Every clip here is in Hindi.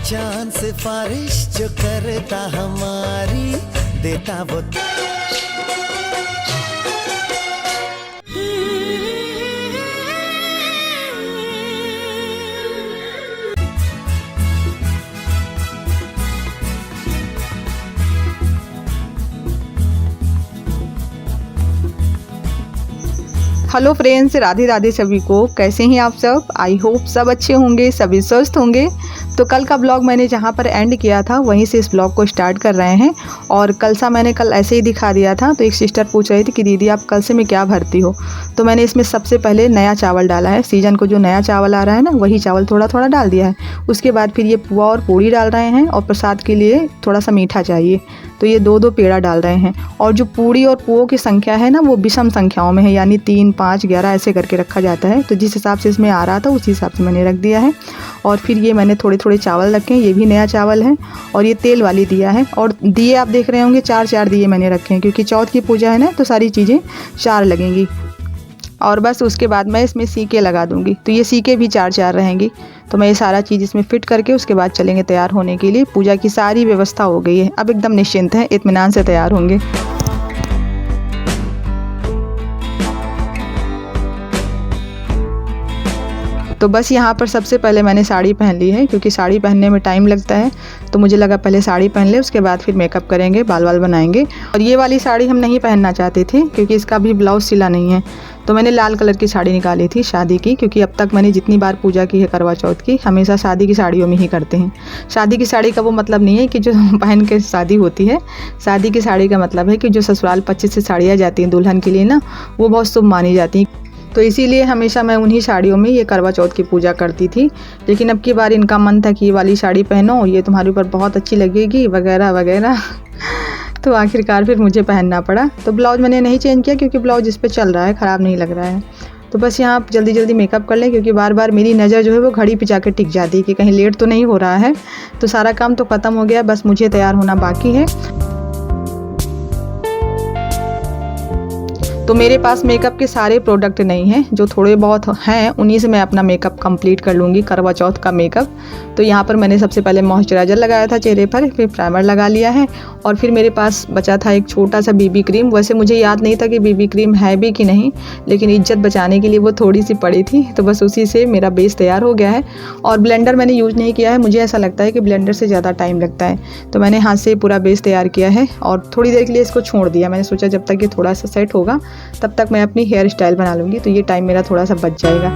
चांद सिफारिश जो करता हमारी देता वो। हेलो फ्रेंड्स, राधे राधे सभी को। कैसे हैं आप सब? आई होप सब अच्छे होंगे, सभी स्वस्थ होंगे। तो कल का ब्लॉग मैंने जहाँ पर एंड किया था वहीं से इस ब्लॉग को स्टार्ट कर रहे हैं। और मैंने कल ऐसे ही दिखा दिया था, तो एक सिस्टर पूछ रही थी कि दीदी आप कल से में क्या भरती हो। तो मैंने इसमें सबसे पहले नया चावल डाला है। सीजन को जो नया चावल आ रहा है ना, वही चावल थोड़ा थोड़ा डाल दिया है। उसके बाद फिर ये पुआ और पूड़ी डाल रहे हैं, और प्रसाद के लिए थोड़ा सा मीठा चाहिए, तो ये दो पेड़ा डाल रहे हैं। और जो पूड़ी और पुओं की संख्या है ना, वो विषम संख्याओं में है, यानी 3, 5, 11 ऐसे करके रखा जाता है। तो जिस हिसाब से इसमें आ रहा था उसी हिसाब से मैंने रख दिया है। और फिर ये मैंने थोड़े थोड़े चावल रखे हैं, ये भी नया चावल है। और ये तेल वाली दिया है। और दिए आप देख रहे होंगे 4 दिए मैंने रखे हैं, क्योंकि चौथ की पूजा है ना, तो सारी चीज़ें 4 लगेंगी। और बस उसके बाद मैं इसमें सीके लगा दूंगी, तो ये सीके भी 4 रहेंगी। तो मैं ये सारा चीज़ इसमें फिट करके उसके बाद चलेंगे तैयार होने के लिए। पूजा की सारी व्यवस्था हो गई है, अब एकदम निश्चिंत है, इत्मीनान से तैयार होंगे। तो बस यहाँ पर सबसे पहले मैंने साड़ी पहन ली है, क्योंकि साड़ी पहनने में टाइम लगता है। तो मुझे लगा पहले साड़ी पहन ले, उसके बाद फिर मेकअप करेंगे, बाल वाल बनाएंगे। और ये वाली साड़ी हम नहीं पहनना चाहते थे, क्योंकि इसका भी ब्लाउज सिला नहीं है। तो मैंने लाल कलर की साड़ी निकाली थी शादी की, क्योंकि अब तक मैंने जितनी बार पूजा की है करवा चौथ की, हमेशा शादी की साड़ियों में ही करते हैं। शादी की साड़ी का वो मतलब नहीं है कि जो पहन के शादी होती है। शादी की साड़ी का मतलब है कि जो ससुराल 25 से साड़ियाँ जाती हैं दुल्हन के लिए ना, वो बहुत शुभ मानी जाती हैं। तो इसीलिए हमेशा मैं उन्हीं साड़ियों में ये करवा चौथ की पूजा करती थी। लेकिन अब की बार इनका मन था कि ये वाली साड़ी पहनो, ये तुम्हारे ऊपर बहुत अच्छी लगेगी वगैरह वगैरह। तो आखिरकार फिर मुझे पहनना पड़ा। तो ब्लाउज मैंने नहीं चेंज किया, क्योंकि ब्लाउज इस पर चल रहा है, ख़राब नहीं लग रहा है। तो बस यहाँ आप जल्दी जल्दी मेकअप कर लें, क्योंकि बार बार मेरी नज़र जो है वो घड़ी पे जाकर टिक जाती है कि कहीं लेट तो नहीं हो रहा है। तो सारा काम तो ख़त्म हो गया, बस मुझे तैयार होना बाकी है। तो मेरे पास मेकअप के सारे प्रोडक्ट नहीं हैं, जो थोड़े बहुत हैं उन्हीं से मैं अपना मेकअप कंप्लीट कर लूँगी, करवा चौथ का मेकअप। तो यहाँ पर मैंने सबसे पहले मॉइस्चराइज़र लगाया था चेहरे पर, फिर प्राइमर लगा लिया है। और फिर मेरे पास बचा था एक छोटा सा बीबी क्रीम। वैसे मुझे याद नहीं था कि बीबी क्रीम है भी कि नहीं, लेकिन इज्जत बचाने के लिए वो थोड़ी सी पड़ी थी, तो बस उसी से मेरा बेस तैयार हो गया है। और ब्लेंडर मैंने यूज़ नहीं किया है, मुझे ऐसा लगता है कि ब्लेंडर से ज़्यादा टाइम लगता है। तो मैंने हाथ से पूरा बेस तैयार किया है और थोड़ी देर के लिए इसको छोड़ दिया। मैंने सोचा जब तक ये थोड़ा सा सेट होगा तब तक मैं अपनी हेयर स्टाइल बना लूँगी, तो ये टाइम मेरा थोड़ा सा बच जाएगा।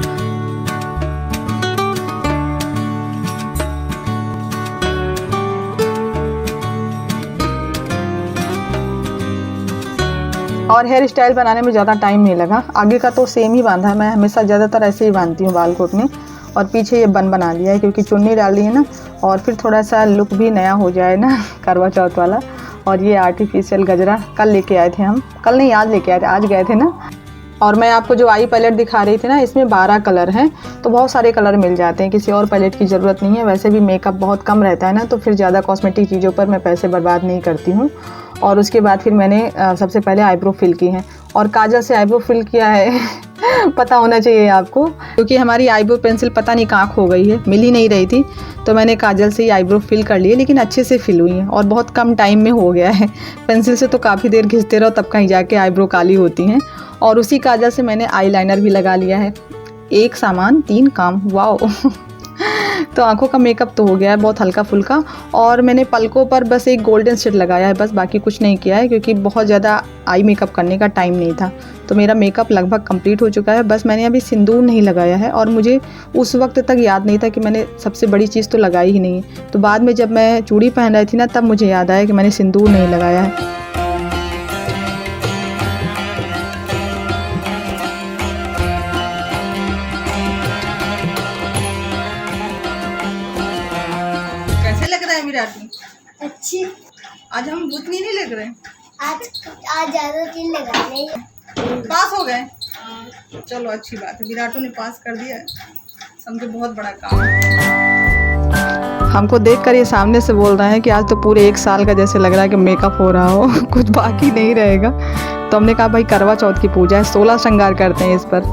और हेयर स्टाइल बनाने में ज़्यादा टाइम नहीं लगा। आगे का तो सेम ही बांधा है, मैं हमेशा ज़्यादातर ऐसे ही बांधती हूँ बाल कोट में। और पीछे ये बन बना लिया है, क्योंकि चुन्नी डाली है ना, और फिर थोड़ा सा लुक भी नया हो जाए ना करवा चौथ वाला। और ये आर्टिफिशियल गजरा कल लेके आए थे हम, कल नहीं आज लेके आए थे, आज गए थे ना। और मैं आपको जो आई पैलेट दिखा रही थी ना, इसमें 12 कलर हैं, तो बहुत सारे कलर मिल जाते हैं, किसी और पैलेट की ज़रूरत नहीं है। वैसे भी मेकअप बहुत कम रहता है ना, तो फिर ज़्यादा कॉस्मेटिक चीज़ों पर मैं पैसे बर्बाद नहीं करती हूँ। और उसके बाद फिर मैंने सबसे पहले आईब्रो फिल की है, और काजल से आईब्रो फिल किया है पता होना चाहिए आपको, क्योंकि हमारी आईब्रो पेंसिल पता नहीं कहाँ खो गई है, मिल ही नहीं रही थी। तो मैंने काजल से ही आईब्रो फिल कर लिए, लेकिन अच्छे से फिल हुई है और बहुत कम टाइम में हो गया है। पेंसिल से तो काफ़ी देर घिसते रहो, तब कहीं जाके आईब्रो काली होती हैं। और उसी काजल से मैंने आईलाइनर भी लगा लिया है। एक सामान 3 काम, वाओ तो आंखों का मेकअप तो हो गया है बहुत हल्का फुल्का। और मैंने पलकों पर बस एक गोल्डन शेड लगाया है, बस बाकी कुछ नहीं किया है, क्योंकि बहुत ज़्यादा आई मेकअप करने का टाइम नहीं था। तो मेरा मेकअप लगभग कंप्लीट हो चुका है, बस मैंने अभी सिंदूर नहीं लगाया है। और मुझे उस वक्त तक याद नहीं था कि मैंने सबसे बड़ी चीज़ तो लगाई ही नहीं है। तो बाद में जब मैं चूड़ी पहन रही थी ना, तब मुझे याद आया कि मैंने सिंदूर नहीं लगाया है। अच्छी। आज हम भूतनी नहीं लग रहे, आज ज्यादा दिन लगा नहीं। पास हो गए। चलो अच्छी बात है, विराटों ने पास कर दिया, समझो बहुत बड़ा काम है। हमको देखकर ये सामने से बोल रहे हैं कि आज तो पूरे 1 साल का जैसे लग रहा है कि मेकअप हो रहा हो कुछ बाकी नहीं रहेगा। तो हमने कहा भाई करवा चौथ की पूजा है, 16 श्रृंगार करते हैं इस पर।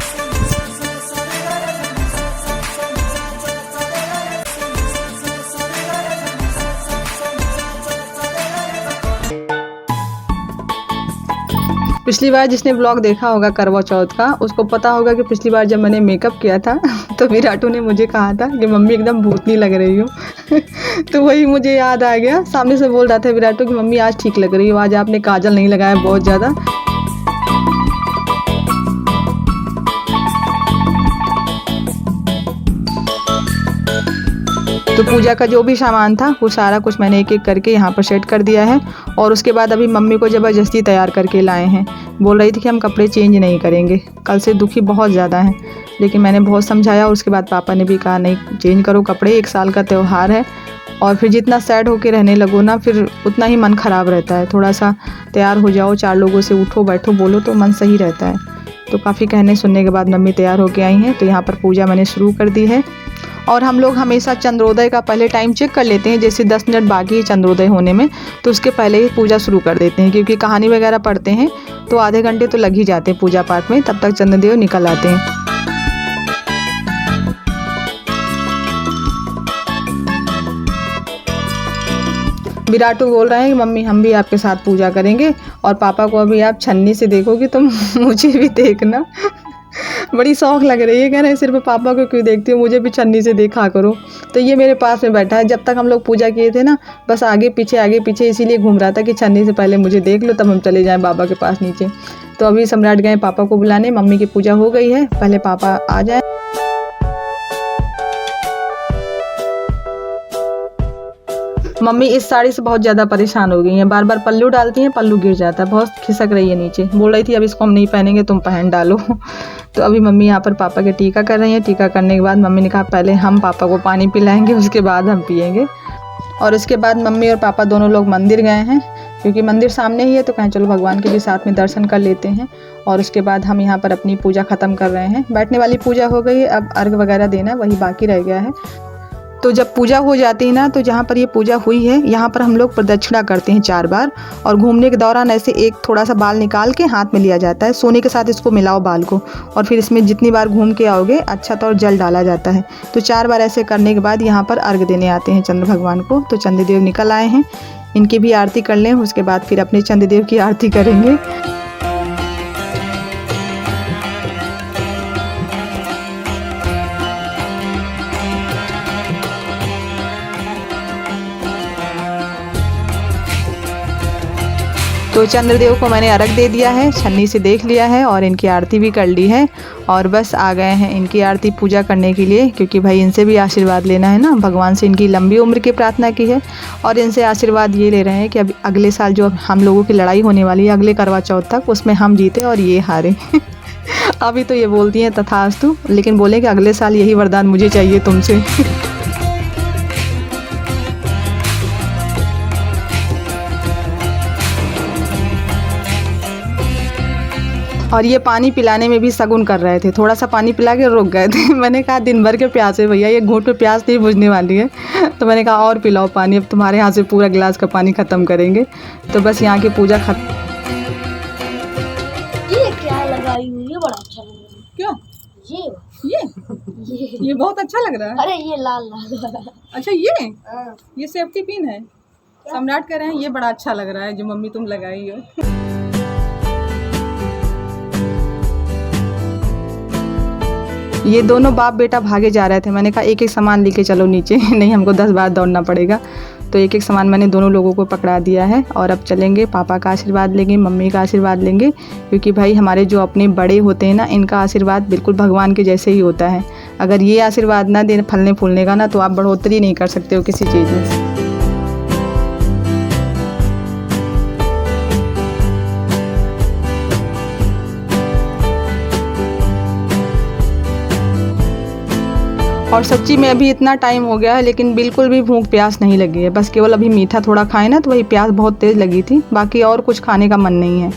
पिछली बार जिसने ब्लॉग देखा होगा करवा चौथ का, उसको पता होगा कि पिछली बार जब मैंने मेकअप किया था तो विराटू ने मुझे कहा था कि मम्मी एकदम भूतनी लग रही हो। तो वही मुझे याद आ गया। सामने से बोल रहा था विराटू कि मम्मी आज ठीक लग रही हो, आज आपने काजल नहीं लगाया बहुत ज़्यादा। तो पूजा का जो भी सामान था वो सारा कुछ मैंने एक एक करके यहाँ पर सेट कर दिया है। और उसके बाद अभी मम्मी को ज़बरदस्ती तैयार करके लाए हैं। बोल रही थी कि हम कपड़े चेंज नहीं करेंगे, कल से दुखी बहुत ज़्यादा है। लेकिन मैंने बहुत समझाया और उसके बाद पापा ने भी कहा नहीं चेंज करो कपड़े, एक साल का त्यौहार है। और फिर जितना सैड होके रहने लगो ना फिर उतना ही मन ख़राब रहता है। थोड़ा सा तैयार हो जाओ, 4 लोगों से उठो बैठो बोलो तो मन सही रहता है। तो काफ़ी कहने सुनने के बाद मम्मी तैयार होके आई हैं। तो यहाँ पर पूजा मैंने शुरू कर दी है। और हम लोग हमेशा चंद्रोदय का पहले टाइम चेक कर लेते हैं, जैसे 10 मिनट बाकी है चंद्रोदय होने में तो उसके पहले ही पूजा शुरू कर देते हैं, क्योंकि कहानी वगैरह पढ़ते हैं तो आधे घंटे तो लग ही जाते हैं पूजा पाठ में, तब तक चंद्रदेव निकल आते हैं। विराटू बोल रहे हैं कि मम्मी हम भी आपके साथ पूजा करेंगे और पापा को अभी आप छन्नी से देखोगी तो मुझे भी देखना। बड़ी शौक लग रही है, कह रहे हैं सिर्फ पापा को क्यों देखती हो, मुझे भी छन्नी से देखा करो। तो ये मेरे पास में बैठा है। जब तक हम लोग पूजा किए थे ना बस आगे पीछे इसीलिए घूम रहा था कि छन्नी से पहले मुझे देख लो तब हम चले जाएं बाबा के पास नीचे। तो अभी सम्राट गए पापा को बुलाने, मम्मी की पूजा हो गई है, पहले पापा आ जाए। मम्मी इस साड़ी से बहुत ज़्यादा परेशान हो गई हैं, बार बार पल्लू डालती हैं, पल्लू गिर जाता है, बहुत खिसक रही है नीचे। बोल रही थी अब इसको हम नहीं पहनेंगे, तुम पहन डालो। तो अभी मम्मी यहाँ पर पापा के टीका कर रही हैं। टीका करने के बाद मम्मी ने कहा पहले हम पापा को पानी पिलाएंगे उसके बाद हम पिएंगे। और इसके बाद मम्मी और पापा दोनों लोग मंदिर गए हैं, क्योंकि मंदिर सामने ही है तो कहें चलो भगवान के भी साथ में दर्शन कर लेते हैं। और उसके बाद हम यहाँ पर अपनी पूजा ख़त्म कर रहे हैं। बैठने वाली पूजा हो गई है, अब अर्घ वगैरह देना वही बाकी रह गया है। तो जब पूजा हो जाती है ना तो जहाँ पर ये पूजा हुई है यहाँ पर हम लोग प्रदक्षिणा करते हैं 4 बार। और घूमने के दौरान ऐसे एक थोड़ा सा बाल निकाल के हाथ में लिया जाता है, सोने के साथ इसको मिलाओ बाल को, और फिर इसमें जितनी बार घूम के आओगे अक्षत और जल डाला जाता है। तो 4 बार ऐसे करने के बाद यहाँ पर अर्घ देने आते हैं चंद्र भगवान को। तो चंद्रदेव निकल आए हैं, इनकी भी आरती कर लें, उसके बाद फिर अपने चंद्रदेव की आरती करेंगे। तो चंद्रदेव को मैंने अर्घ दे दिया है, छन्नी से देख लिया है और इनकी आरती भी कर ली है। और बस आ गए हैं इनकी आरती पूजा करने के लिए, क्योंकि भाई इनसे भी आशीर्वाद लेना है ना। भगवान से इनकी लंबी उम्र की प्रार्थना की है और इनसे आशीर्वाद ये ले रहे हैं कि अब अगले साल जो हम लोगों की लड़ाई होने वाली है अगले करवा चौथ तक, उसमें हम जीते और ये हारे। अभी तो ये बोलती हैं तथास्तु, लेकिन बोले कि अगले साल यही वरदान मुझे चाहिए तुमसे। और ये पानी पिलाने में भी शगुन कर रहे थे, थोड़ा सा पानी पिला के रुक गए थे। मैंने कहा दिन भर के प्यास है भैया, ये घूंट पे प्यास नहीं बुझने वाली है। तो मैंने कहा और पिलाओ पानी, अब तुम्हारे यहाँ से पूरा गिलास का पानी ख़त्म करेंगे। तो बस यहाँ की पूजा खत्म। ये क्या लगाई हुई है, बड़ा अच्छा लग रहा है। क्यों? ये बहुत अच्छा लग रहा है। अरे ये लाल लाल। अच्छा ये सेफ्टी पिन है। सम्राट कह रहे हैं ये बड़ा अच्छा लग रहा है जो मम्मी तुम लगाई हो। ये दोनों बाप बेटा भागे जा रहे थे। मैंने कहा एक एक सामान लेके चलो नीचे, नहीं हमको 10 बार दौड़ना पड़ेगा। तो एक एक सामान मैंने दोनों लोगों को पकड़ा दिया है और अब चलेंगे, पापा का आशीर्वाद लेंगे, मम्मी का आशीर्वाद लेंगे, क्योंकि भाई हमारे जो अपने बड़े होते हैं ना इनका आशीर्वाद बिल्कुल भगवान के जैसे ही होता है। अगर ये आशीर्वाद ना दें फलने फूलने का ना तो आप बढ़ोतरी नहीं कर सकते हो किसी चीज़ में। और सच्ची में अभी इतना टाइम हो गया है लेकिन बिल्कुल भी भूख प्यास नहीं लगी है। बस केवल अभी मीठा थोड़ा खाए ना तो वही प्यास बहुत तेज़ लगी थी, बाकी और कुछ खाने का मन नहीं है।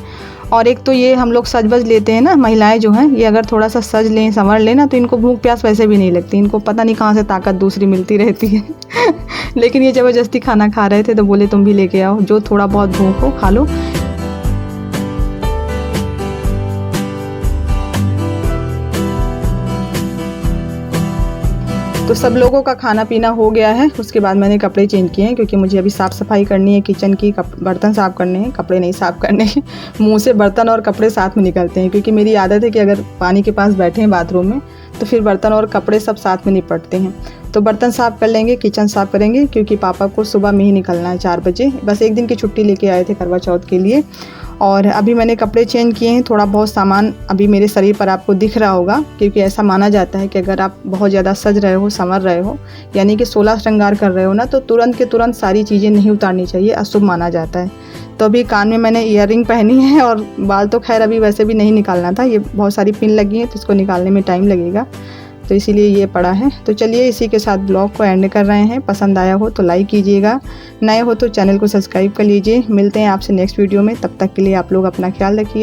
और एक तो ये हम लोग सज बज लेते हैं ना, महिलाएं जो हैं ये अगर थोड़ा सा सज लें संवर लें ना तो इनको भूख प्यास वैसे भी नहीं लगती, इनको पता नहीं कहाँ से ताकत दूसरी मिलती रहती है। लेकिन ये ज़बरदस्ती खाना खा रहे थे तो बोले तुम भी लेके आओ, जो थोड़ा बहुत भूख हो खा लो। तो सब लोगों का खाना पीना हो गया है। उसके बाद मैंने कपड़े चेंज किए हैं क्योंकि मुझे अभी साफ़ सफाई करनी है किचन की, बर्तन साफ़ करने हैं, कपड़े नहीं साफ़ करने हैं। मुँह से बर्तन और कपड़े साथ में निकलते हैं क्योंकि मेरी आदत है कि अगर पानी के पास बैठे हैं बाथरूम में तो फिर बर्तन और कपड़े सब साथ में निपटते हैं। तो बर्तन साफ़ कर लेंगे, किचन साफ़ करेंगे क्योंकि पापा को सुबह में ही निकलना है 4 बजे। बस एक दिन की छुट्टी लेके आए थे करवा चौथ के लिए। और अभी मैंने कपड़े चेंज किए हैं। थोड़ा बहुत सामान अभी मेरे शरीर पर आपको दिख रहा होगा क्योंकि ऐसा माना जाता है कि अगर आप बहुत ज़्यादा सज रहे हो, संवर रहे हो, यानी कि 16 श्रृंगार कर रहे हो ना, तो तुरंत के तुरंत सारी चीज़ें नहीं उतारनी चाहिए, अशुभ माना जाता है। तो अभी कान में मैंने ईयररिंग पहनी है और बाल तो खैर अभी वैसे भी नहीं निकालना था, ये बहुत सारी पिन लगी हैं तो इसको निकालने में टाइम लगेगा, तो इसीलिए ये पड़ा है। तो चलिए इसी के साथ ब्लॉग को एंड कर रहे हैं। पसंद आया हो तो लाइक कीजिएगा, नए हो तो चैनल को सब्सक्राइब कर लीजिए। मिलते हैं आपसे नेक्स्ट वीडियो में, तब तक के लिए आप लोग अपना ख्याल रखिए।